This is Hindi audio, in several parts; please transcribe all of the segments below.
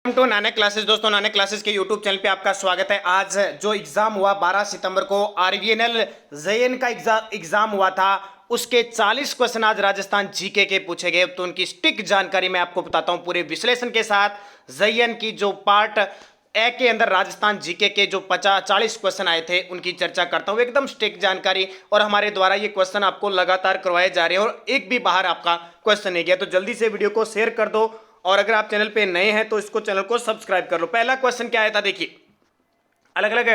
Welcome to Nanak classes. दोस्तों, नानक क्लासेस के यूट्यूब चैनल पे आपका स्वागत है। आज जो एग्जाम हुआ 12 सितंबर को आरवीएनएल जेएन का एग्जाम हुआ था, उसके 40 क्वेश्चन आज राजस्थान जीके के पूछे गए। तो उनकी स्टिक जानकारी मैं आपको बताता हूं पूरे विश्लेषण के साथ। जेएन की जो पार्ट ए के अंदर राजस्थान जीके के जो 40 क्वेश्चन आए थे उनकी चर्चा करता हूं, एकदम स्टिक जानकारी। और हमारे द्वारा ये क्वेश्चन आपको लगातार करवाए जा रहे हैं और एक भी बाहर आपका क्वेश्चन नहीं गया। तो जल्दी से वीडियो को शेयर कर दो और अगर आप चैनल पे नए हैं तो इसको चैनल को सब्सक्राइब कर लो। पहला क्वेश्चन क्या आया था, देखिए। अलग अलग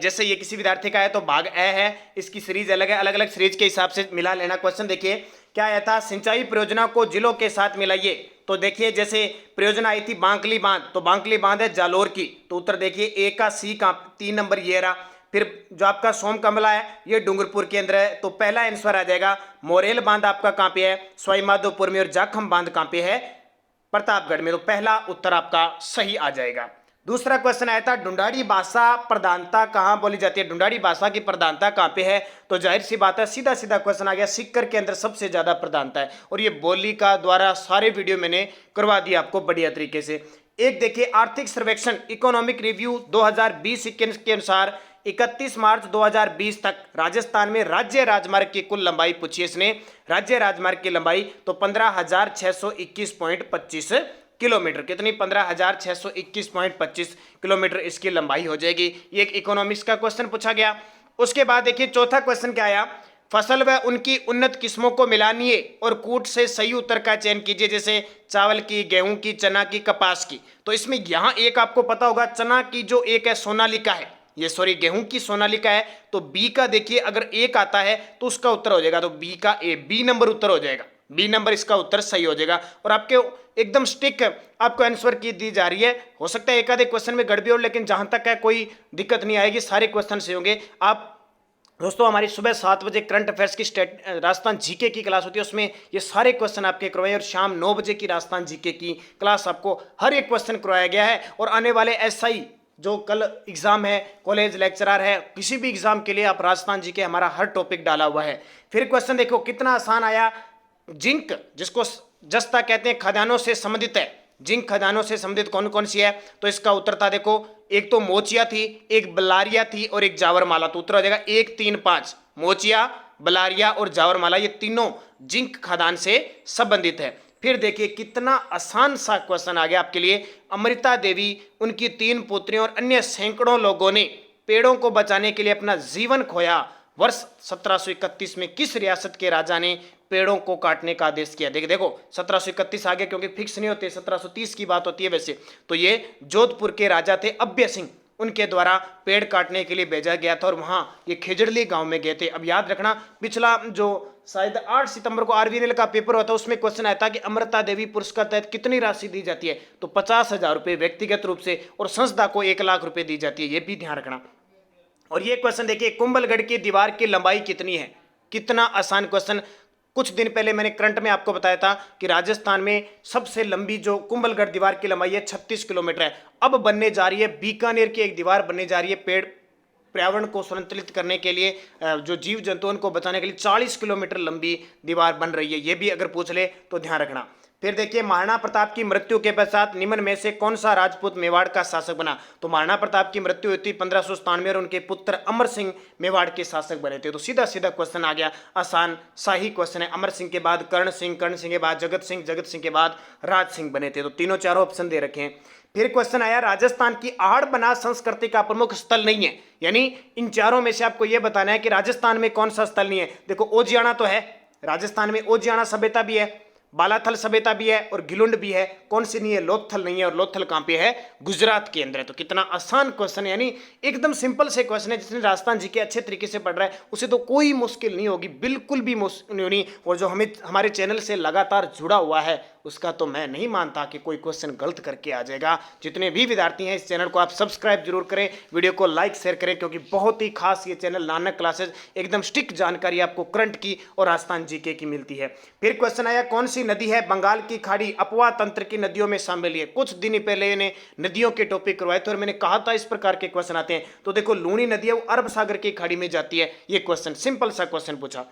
जैसे ये किसी विद्यार्थी का है तो भाग ए है, इसकी सीरीज अलग है, अलग अलग सीरीज के हिसाब से मिला लेना। क्वेश्चन देखिए क्या आया था, सिंचाई परियोजना को जिलों के साथ मिलाइए। तो देखिए जैसे परियोजना आई थी बांकली बांध, तो बांकली बांध है जालोर की, तो उत्तर देखिए ए का सी का 3 नंबर ये रहा। फिर जो आपका सोम कमला है ये डूंगरपुर के अंदर है, तो पहला आंसर आ जाएगा। मोरेल बांध आपका कहां पे है, सवाई माधोपुर में। और जाखम बांध कहां पे है, प्रतापगढ़ में। तो पहला उत्तर आपका सही आ जाएगा। दूसरा क्वेश्चन आया था, ढूंढाड़ी भाषा प्रधानता कहां बोली जाती है। ढूंढाड़ी भाषा की प्रधानता कहां पे है, तो जाहिर सी बात है सीधा सीधा क्वेश्चन आ गया, सीकर के अंदर सबसे ज्यादा प्रधानता है। और ये बोली का द्वारा सारे वीडियो मैंने करवा दिया आपको बढ़िया तरीके से। एक देखिए, आर्थिक सर्वेक्षण इकोनॉमिक रिव्यू 2020-21 के अनुसार 31 मार्च 2020 तक राजस्थान में राज्य राजमार्ग की कुल लंबाई पूछी है इसने। राज्य राजमार्ग की लंबाई तो 15,621.25 किलोमीटर। कितनी, 15,621.25 किलोमीटर इसकी लंबाई हो जाएगी। ये एक इकोनॉमिक्स का क्वेश्चन पूछा गया। उसके बाद देखिए चौथा क्वेश्चन क्या आया, फसल व उनकी उन्नत किस्मों को मिलानिए और कूट से सही उत्तर का चयन कीजिए। जैसे चावल की, गेहूं की, चना की, कपास की। तो इसमें यहां एक आपको पता होगा, चना की जो एक है सोनालिका है, ये सॉरी गेहूं की सोनालिका है। तो बी का देखिए अगर एक आता है तो उसका उत्तर हो जाएगा, तो बी का ए, बी नंबर उत्तर हो जाएगा। बी नंबर इसका उत्तर सही हो जाएगा। और आपके एकदम स्टिक आपको आंसर की दी जा रही है। हो सकता है एक आधे क्वेश्चन में गड़बड़ी हो, लेकिन जहां तक है कोई दिक्कत नहीं आएगी, सारे क्वेश्चन सही होंगे। आप दोस्तों, हमारी सुबह 7 बजे करंट अफेयर्स की राजस्थान जीके की क्लास होती है, उसमें ये सारे क्वेश्चन आपके करवाए। और शाम 9 बजे की राजस्थान जीके की क्लास आपको हर एक क्वेश्चन करवाया गया है। और आने वाले एसआई जो कल एग्जाम है, कॉलेज लेक्चरर है, किसी भी एग्जाम के लिए आप राजस्थान जीके हमारा हर टॉपिक डाला हुआ है। फिर क्वेश्चन देखो कितना आसान आया, जिंक जिसको जस्ता कहते हैं खदानों से संबंधित है। जिंक खदानों से संबंधित कौन कौन सी है, तो इसका उत्तर था देखो, एक तो मोचिया थी, एक बलारिया थी और एक जावरमाला। तो उत्तर हो जाएगा 1, 3, 5। मोचिया, बलारिया और जावरमाला ये तीनों जिंक खदान से संबंधित है। फिर देखिए कितना आसान सा क्वेश्चन आ गया आपके लिए, अमृता देवी, उनकी 3 पुत्रियों और अन्य सैकड़ों लोगों ने पेड़ों को बचाने के लिए अपना जीवन खोया। वर्ष 1731 में किस रियासत के राजा ने पेड़ों को काटने का आदेश किया। देखो 1731 आ गया क्योंकि फिक्स नहीं होते, 1730 की बात होती है वैसे। तो ये जोधपुर के राजा थे अभ्य सिंह, उनके द्वारा पेड़ काटने के लिए भेजा गया था और वहां ये खेजड़ली गांव में गए थे। अब याद रखना, पिछला जो शायद 8 सितंबर को आरवीएनएल का पेपर हुआ था, उसमें क्वेश्चन आया था कि अमृता देवी पुरस्कार तहत कितनी राशि दी जाती है। तो 50,000 रुपये व्यक्तिगत रूप से और संस्था को 1 लाख रुपए दी जाती है, ये भी ध्यान रखना। और ये क्वेश्चन देखिए, कुंभलगढ़ की दीवार की लंबाई कितनी है। कितना आसान क्वेश्चन। कुछ दिन पहले मैंने करंट में आपको बताया था कि राजस्थान में सबसे लंबी जो कुंभलगढ़ दीवार की लंबाई है 36 किलोमीटर है। अब बनने जा रही है बीकानेर की एक दीवार बनने जा रही है, पेड़ पर्यावरण को संतुलित करने के लिए, जो जीव जंतुओं को बचाने के लिए 40 किलोमीटर लंबी दीवार बन रही है। ये भी अगर पूछ ले तो ध्यान रखना। फिर देखिए, महाराणा प्रताप की मृत्यु के पश्चात निम्न में से कौन सा राजपूत मेवाड़ का शासक बना। तो महाराणा प्रताप की मृत्यु हुई थी 1597 और उनके पुत्र अमर सिंह मेवाड़ के शासक बने थे। तो सीधा सीधा क्वेश्चन आ गया, आसान शाही क्वेश्चन है। अमर सिंह के बाद कर्ण सिंह, कर्ण सिंह के बाद जगत सिंह, जगत सिंह के बाद राज सिंह बने थे। तो तीनों चारों ऑप्शन दे रखे हैं। फिर क्वेश्चन आया, राजस्थान की आहड़ बनास संस्कृति का प्रमुख स्थल नहीं है। यानी इन चारों में से आपको यह बताना है कि राजस्थान में कौन सा स्थल नहीं है। देखो ओजियाना तो है, राजस्थान में ओजियाना सभ्यता भी है, बालाथल सभ्यता भी है और गिलुंड भी है। कौन सी नहीं है, लोथल नहीं है। और लोथल कहां पे है, गुजरात के अंदर है। तो कितना आसान क्वेश्चन है, यानी एकदम सिंपल से क्वेश्चन है। जिसने राजस्थान जी के अच्छे तरीके से पढ़ रहा है उसे तो कोई मुश्किल नहीं होगी, बिल्कुल भी मुश्किल नहीं। और जो हमें हमारे चैनल से लगातार जुड़ा हुआ है उसका तो मैं नहीं मानता कि कोई क्वेश्चन गलत करके आ जाएगा। जितने भी विद्यार्थी हैं इस चैनल को आप सब्सक्राइब जरूर करें, वीडियो को लाइक शेयर करें, क्योंकि बहुत ही खास ये चैनल नानक क्लासेस एकदम स्टिक जानकारी आपको करंट की और राजस्थान जीके की मिलती है। फिर क्वेश्चन आया, कौन सी नदी है बंगाल की खाड़ी अपवा तंत्र की नदियों में शामिल है। कुछ दिन पहले ने नदियों के टॉपिक करवाए थे और मैंने कहा था इस प्रकार के क्वेश्चन आते हैं। तो देखो लूणी नदी है वो अरब सागर की खाड़ी में जाती है। ये क्वेश्चन सिंपल सा क्वेश्चन पूछा।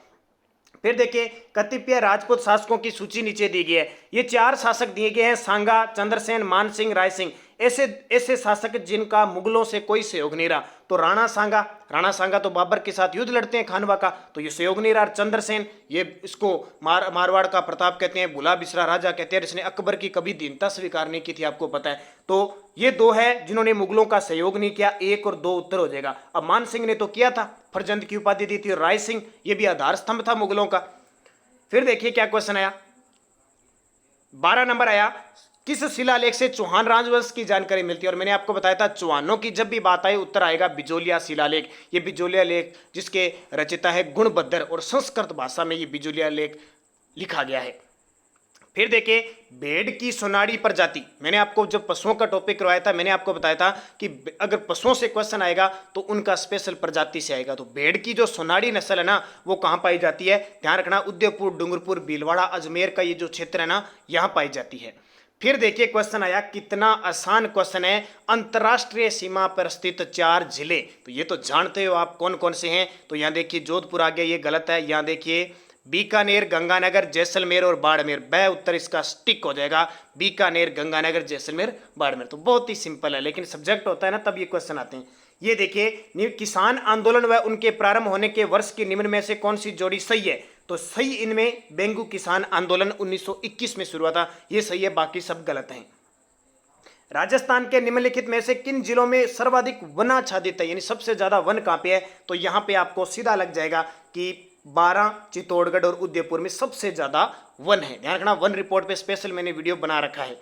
फिर देखिए, कतिपय राजपूत शासकों की सूची नीचे दी गई है। ये 4 शासक दिए गए हैं, सांगा, चंद्रसेन, मानसिंह, रायसिंह। ऐसे ऐसे शासक जिनका मुगलों से कोई सहयोग नहीं रहा, तो राणा सांगा तो बाबर के साथ युद्ध लड़ते हैं खानवा का, तो ये सहयोग नहीं रहा। चंद्रसेन, ये इसको मारवाड़ का प्रताप कहते हैं, भुला बिसरा राजा कहते हैं, इसने अकबर की कभी दीनता स्वीकार नहीं की थी, आपको पता है। तो ये दो है जिन्होंने मुगलों का सहयोग नहीं किया, 1 और 2 उत्तर हो जाएगा। अब मान सिंह ने तो किया था, फरजंद की उपाधि दी थी, और राय सिंह ये भी आधार स्तंभ था मुगलों का। फिर देखिए क्या क्वेश्चन आया, 12 नंबर आया, किस शिलालेख से चौहान राजवंश की जानकारी मिलती है? और मैंने आपको बताया था चौहानों की जब भी बात आए उत्तर आएगा बिजोलिया शिलालेख। ये बिजोलिया लेख जिसके रचिता है गुणभद्र, और संस्कृत भाषा में ये बिजोलिया लेख लिखा गया है। फिर देखिए भेड़ की सोनाड़ी प्रजाति, मैंने आपको जब पशुओं का टॉपिक करवाया था, मैंने आपको बताया था कि अगर पशुओं से क्वेश्चन आएगा तो उनका स्पेशल प्रजाति से आएगा। तो भेड़ की जो सोनाड़ी नस्ल है ना, वो कहाँ पाई जाती है? ध्यान रखना, उदयपुर, डूंगरपुर, भीलवाड़ा, अजमेर का ये जो क्षेत्र है ना, यहाँ पाई जाती है। फिर देखिए क्वेश्चन आया, कितना आसान क्वेश्चन है, अंतरराष्ट्रीय सीमा पर स्थित 4 जिले, तो ये तो जानते हो आप कौन कौन से हैं। तो यहाँ देखिए जोधपुर आ गया, ये गलत है। यहाँ देखिए बीकानेर, गंगानगर, जैसलमेर और बाड़मेर, ब उत्तर इसका स्टिक हो जाएगा, बीकानेर, गंगानगर, जैसलमेर, बाड़मेर। तो बहुत ही सिंपल है, लेकिन सब्जेक्ट होता है ना तब ये क्वेश्चन आते हैं। ये देखिए किसान आंदोलन व उनके प्रारंभ होने के वर्ष की निम्न में से कौन सी जोड़ी सही है? तो सही इनमें बेंगू किसान आंदोलन 1921 में शुरू हुआ था, ये सही है, बाकी सब गलत हैं। राजस्थान के निम्नलिखित में से किन जिलों में सर्वाधिक वनाच्छादित है, यानी सबसे ज्यादा वन कहां पे है? तो यहां पे आपको सीधा लग जाएगा कि 12, चित्तौड़गढ़ और उदयपुर में सबसे ज्यादा वन है। ध्यान रखना, वन रिपोर्ट पे स्पेशल मैंने वीडियो बना रखा है।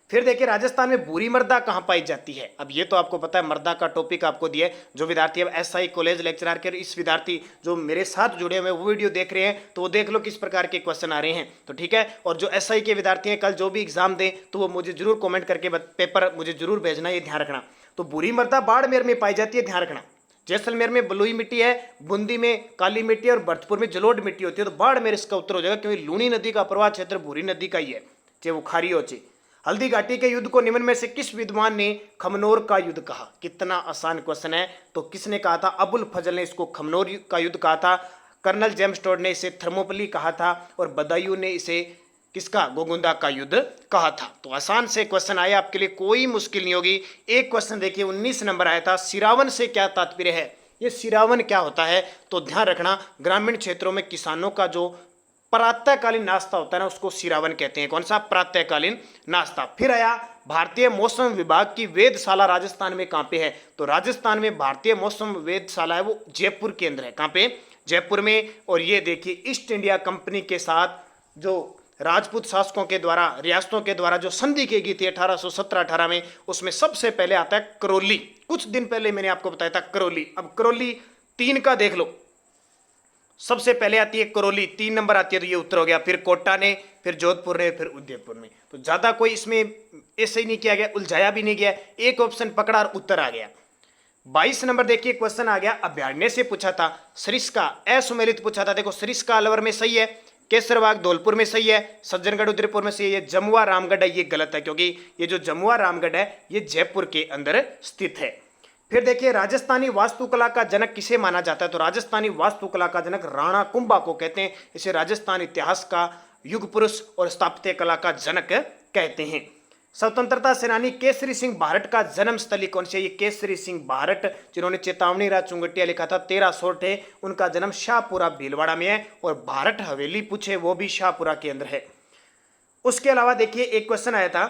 फिर देखिए राजस्थान में भूरी मृदा कहाँ पाई जाती है? अब ये तो आपको पता है, मृदा का टॉपिक आपको दिया है। जो विद्यार्थी अब एसआई कॉलेज लेक्चरर के, इस विद्यार्थी जो मेरे साथ जुड़े हुए वो वीडियो देख रहे हैं, तो वो देख लो किस प्रकार के क्वेश्चन आ रहे हैं, तो ठीक है। और जो एसआई के विद्यार्थी हैं, कल जो भी एग्जाम दें तो वो मुझे जरूर कॉमेंट करके पेपर मुझे जरूर भेजना, ये ध्यान रखना। तो भूरी मृदा बाड़मेर में पाई जाती है, ध्यान रखना। जैसलमेर में बलुई मिट्टी है, बूंदी में काली मिट्टी है, और भरतपुर में जलोढ़ मिट्टी होती है। तो बाड़मेर इसका उत्तर हो जाएगा, क्योंकि लूनी नदी का प्रवाह क्षेत्र भूरी नदी का ही है, चाहे वो खारी हो चाहे। हल्दी घाटी के युद्ध को निम्न में से किस विद्वान ने खमनोर का युद्ध कहा? कितना आसान क्वेश्चन है। तो किसने कहा था? अबुल फजल ने इसको खमनोर का युद्ध कहा था। कर्नल जेम्स टोड ने इसे थर्मोपली कहा था, और बदायूं ने इसे किसका? गोगुंदा का युद्ध कहा था। तो आसान से क्वेश्चन आया, आपके लिए कोई मुश्किल नहीं होगी। एक क्वेश्चन देखिए 19 नंबर आया था, सिरावन से क्या तात्पर्य है? ये सिरावन क्या होता है? तो ध्यान रखना, ग्रामीण क्षेत्रों में किसानों का जो प्रातःकालीन नाश्ता होता है ना, उसको सिरावन कहते हैं। कौन सा? प्रातःकालीन नाश्ता। फिर आया भारतीय मौसम विभाग की वेधशाला राजस्थान में कहाँ पे है? तो राजस्थान में भारतीय मौसम वेधशाला है, वो जयपुर के अंदर है। कहाँ पे? जयपुर में। और ये देखिए ईस्ट इंडिया कंपनी के साथ जो राजपूत शासकों के द्वारा, रियासतों के द्वारा जो संधि की गई थी 1817-18 में, उसमें सबसे पहले आता है करौली। कुछ दिन पहले मैंने आपको बताया था करौली। अब करौली 3 का देख लो, सबसे पहले आती है करौली, 3 नंबर आती है, तो ये उत्तर हो गया। फिर कोटा ने, फिर जोधपुर ने, फिर उदयपुर में। तो ज्यादा कोई इसमें ऐसे ही नहीं किया गया, उलझाया भी नहीं गया, एक ऑप्शन पकड़ा और उत्तर आ गया। 22 नंबर देखिए क्वेश्चन आ गया, अभ्यारण्य से पूछा था। सरिस्का असुमेलित पूछा था। देखो सरिस्का अलवर में सही है, केसरबाग धौलपुर में सही है, सज्जनगढ़ उदयपुर में सही है, जमुआ रामगढ़ है, ये गलत है, क्योंकि ये जो जमुआ रामगढ़ है ये जयपुर के अंदर स्थित है। फिर देखिए राजस्थानी वास्तुकला का जनक किसे माना जाता है? तो राजस्थानी वास्तुकला का जनक राणा कुंभा को कहते हैं। इसे राजस्थान इतिहास का युग पुरुष और स्थापत्य कला का जनक कहते हैं। स्वतंत्रता सेनानी केसरी सिंह भारत का जन्म स्थली कौन सी है? ये केसरी सिंह भारत, जिन्होंने चेतावनी राज चुंगटिया लिखा था, 13 सोरठे, उनका जन्म शाहपुरा भीलवाड़ा में है। और भारत हवेली पूछे वो भी शाहपुरा के अंदर है। उसके अलावा देखिए एक क्वेश्चन आया था,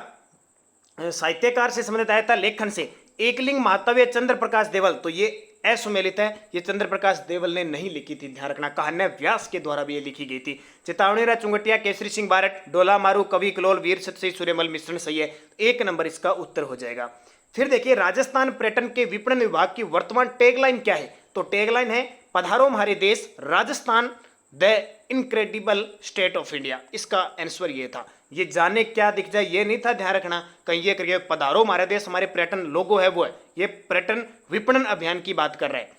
साहित्यकार से संबंधित आया था, लेखन से। एकलिंग महातव्य चंद्र प्रकाश देवल, तो ये असुमेलित है, ये चंद्र प्रकाश देवल ने नहीं लिखी थी, ध्यान रखना। कहान्य व्यास के द्वारा भी ये लिखी गई थी। चेतावनी राज चुंगटिया, केसरी सिंह भारत, डोला मारू, कवि कलोल, वीर सतसी, सूर्यमल मिश्रण सही है, 1 नंबर इसका उत्तर हो जाएगा। फिर देखिए राजस्थान पर्यटन के विपणन विभाग की वर्तमान टैगलाइन क्या है? तो टैगलाइन है, पधारो हमारे देश, Rajasthan the incredible state of India. इसका आंसर ये था। ये जाने क्या दिख जाए ये नहीं था, ध्यान रखना। कहीं ये करिए पधारो हमारे देश, हमारे पर्यटन लोगो है वो है, ये पर्यटन विपणन अभियान की बात कर रहे हैं।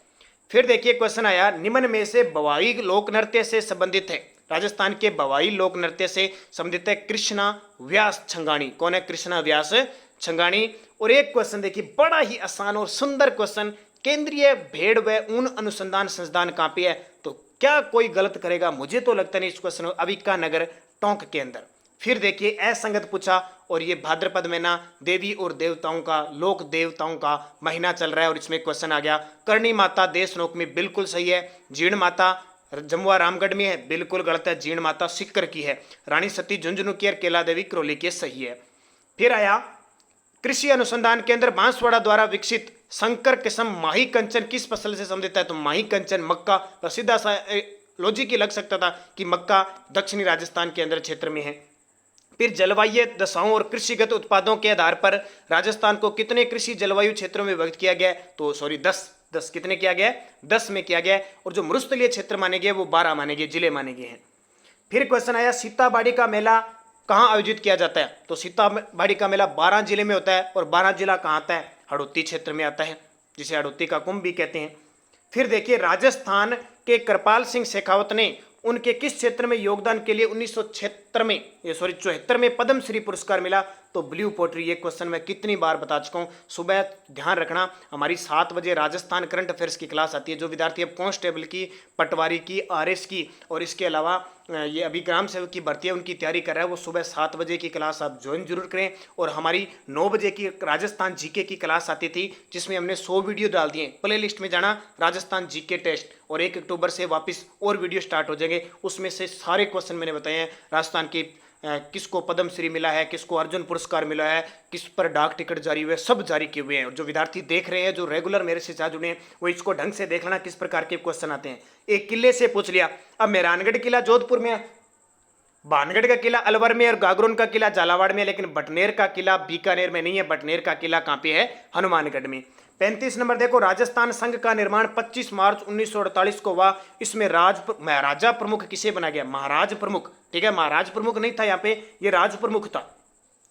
फिर देखिए क्वेश्चन आया, निम्न में से बवाई लोक नृत्य से संबंधित है? राजस्थान के बवाई लोक नृत्य से संबंधित है कृष्णा व्यास छंगाणी। कौन है? कृष्णा व्यास छंगाणी। और एक क्वेश्चन देखिए बड़ा ही आसान और सुंदर क्वेश्चन, केंद्रीय भेड़ व ऊन अनुसंधान संस्थान कहाँ पे है? तो क्या कोई गलत करेगा? मुझे तो लगता नहीं। इस क्वेश्चन अविका नगर टोंक के अंदर। फिर देखिए असंगत पूछा, और ये भाद्रपद महीना देवी और देवताओं का, लोक देवताओं का महीना चल रहा है, और इसमें क्वेश्चन आ गया करणी माता देश नोक में, बिल्कुल सही है। जीण माता जमुआ रामगढ़ में है, बिल्कुल गलत है, जीण माता सिक्कर की है। रानी सती झुंझुनू की और केला देवी करौली की, सही है। फिर आया कृषि अनुसंधान केंद्र बांसवाड़ा द्वारा विकसित संकर किस्म माही कंचन किस फसल से संबंधित है? तो माही कंचन मक्का, तो सीधा सा लॉजिक ही लग सकता था कि मक्का दक्षिणी राजस्थान के अंदर क्षेत्र में है। फिर जलवायु दशाओं और कृषिगत उत्पादों के आधार पर राजस्थान को कितने कृषि जलवायु क्षेत्रों में विभक्त किया गया? तो सॉरी 10 कितने किया गया? 10 में किया गया। और जो मरुस्थलीय क्षेत्र माने गए वो 12 माने गए, जिले माने गए हैं। फिर क्वेश्चन आया सीताबाड़ी का मेला कहाँ आयोजित किया जाता है? तो सीताबाड़ी का मेला 12 जिले में होता है, और 12 जिला कहाँ आता है? हड़ौती क्षेत्र में आता है, जिसे हड़ौती का कुंभ भी कहते हैं। फिर देखिए राजस्थान के कृपाल सिंह शेखावत ने उनके किस क्षेत्र में योगदान के लिए 1974 में पद्मश्री पुरस्कार मिला? तो ब्लू पोट्री। ये क्वेश्चन मैं कितनी बार बता चुका हूँ। सुबह ध्यान रखना, हमारी 7 बजे राजस्थान करंट अफेयर्स की क्लास आती है। जो विद्यार्थी अब कांस्टेबल की, पटवारी की, आरएस की और इसके अलावा ये अभी ग्राम सेवक की भर्ती है उनकी तैयारी कर रहा है, वो सुबह 7 बजे की क्लास आप ज्वाइन जरूर करें। और हमारी 9 बजे की राजस्थान जीके की क्लास आती थी, जिसमें हमने 100 वीडियो डाल दिए। प्ले लिस्ट में जाना राजस्थान जीके टेस्ट, और 1 अक्टूबर से वापस और वीडियो स्टार्ट हो जाएंगे। उसमें से सारे क्वेश्चन मैंने बताए हैं। राजस्थान की किसको पद्मश्री मिला है, किसको अर्जुन पुरस्कार मिला है, किस पर डाक टिकट जारी हुए, सब जारी किए हुए हैं। और जो विद्यार्थी देख रहे हैं, जो रेगुलर मेरे से साथ जुड़े हैं, वो इसको ढंग से देख लेना किस प्रकार के क्वेश्चन आते हैं। एक किले से पूछ लिया, अब मेहरानगढ़ किला जोधपुर में है, भानगढ़ का किला अलवर में, और गागरोन का किला झालावाड़ में, लेकिन बटनेर का किला बीकानेर में नहीं है। बटनेर का किला कहाँ पे है? हनुमानगढ़ में। 35 नंबर देखो, राजस्थान संघ का निर्माण 25 मार्च 1948 को हुआ। इसमें महाराजा प्रमुख किसे बना गया? महाराज प्रमुख। ठीक है, महाराज प्रमुख नहीं था यहाँ पे, ये राज प्रमुख था,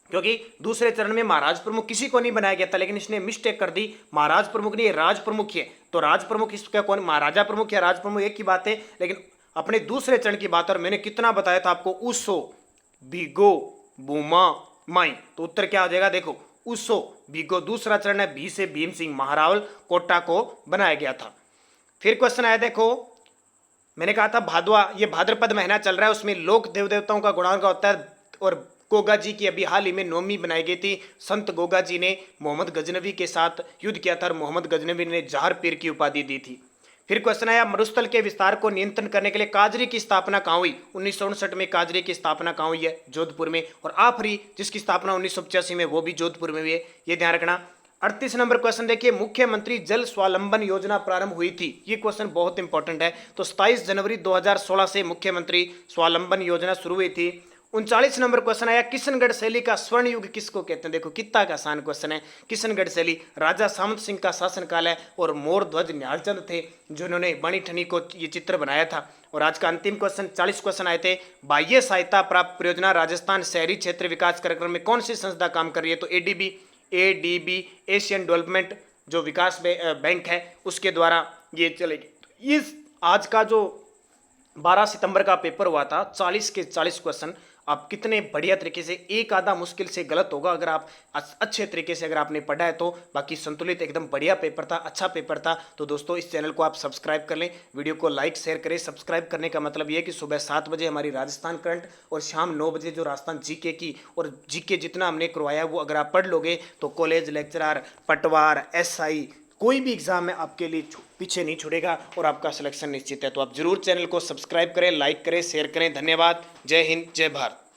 क्योंकि दूसरे चरण में महाराज प्रमुख किसी को नहीं बनाया गया था, लेकिन इसने मिस्टेक कर दी, महाराज प्रमुख नहीं, राज प्रमुख है। तो राज प्रमुख इसका कौन? महाराजा प्रमुख या राज प्रमुख एक ही बात है, लेकिन अपने दूसरे चरण की बात। और मैंने कितना बताया था आपको? उसो, भीगो, बूमा, माई। तो उत्तर क्या हो जाएगा? देखो उसो, भीगो दूसरा चरण है, भी से भीम सिंह महारावल कोटा को बनाया गया था। फिर क्वेश्चन आया, देखो मैंने कहा था भादवा, ये भाद्रपद महीना चल रहा है, उसमें लोक देव देवताओं का गुणान का होता है। और गोगा जी की अभी हाल ही में नवमी बनाई गई थी। संत गोगा जी ने मोहम्मद गजनवी के साथ युद्ध किया था, और मोहम्मद गजनवी ने जहर पीर की उपाधि दी थी। फिर क्वेश्चन आया, मरुस्थल के विस्तार को नियंत्रण करने के लिए काजरी की स्थापना कहाँ हुई? 1959 में काजरी की स्थापना कहाँ हुई है? जोधपुर में। और आफरी जिसकी स्थापना 1985 में, वो भी जोधपुर में हुई है, ये ध्यान रखना। 38 नंबर क्वेश्चन देखिए, मुख्यमंत्री जल स्वावलंबन योजना प्रारंभ हुई थी। ये क्वेश्चन बहुत इंपॉर्टेंट है। तो 27 जनवरी 2016 से मुख्यमंत्री स्वावलंबन योजना शुरू हुई थी। 39 नंबर क्वेश्चन आया, किशनगढ़ शैली का स्वर्ण युग किसको कहते हैं? देखो कितना का आसान क्वेश्चन है। किशनगढ़ शैली राजा सामंत सिंह का शासनकाल है, और मोर ध्वज न्यालचंद थे जिन्होंने बनी ठनी को ये चित्र बनाया था। और आज का अंतिम क्वेश्चन, 40 क्वेश्चन आए थे। बाह्य सहायता प्राप्त परियोजना राजस्थान शहरी क्षेत्र विकास कार्यक्रम में कौन सी संस्था काम कर रही है? तो एडीबी एशियन डेवलपमेंट जो विकास बैंक है, उसके द्वारा ये चलेगी। इस आज का जो 12 सितंबर का पेपर हुआ था, 40 के 40 क्वेश्चन आप कितने बढ़िया तरीके से, एक आधा मुश्किल से गलत होगा अगर आप अच्छे तरीके से अगर आपने पढ़ा है तो, बाकी संतुलित एकदम बढ़िया पेपर था, अच्छा पेपर था। तो दोस्तों इस चैनल को आप सब्सक्राइब कर लें, वीडियो को लाइक शेयर करें। सब्सक्राइब करने का मतलब ये है कि सुबह 7 बजे हमारी राजस्थान करंट और शाम 9 बजे जो राजस्थान जीके की, और जीके जितना हमने करवाया वो अगर आप पढ़ लोगे तो कॉलेज लेक्चरर, पटवार, एसआई, कोई भी एग्जाम में आपके लिए पीछे नहीं छूटेगा और आपका सिलेक्शन निश्चित है। तो आप जरूर चैनल को सब्सक्राइब करें, लाइक करें, शेयर करें। धन्यवाद। जय हिंद, जय भारत।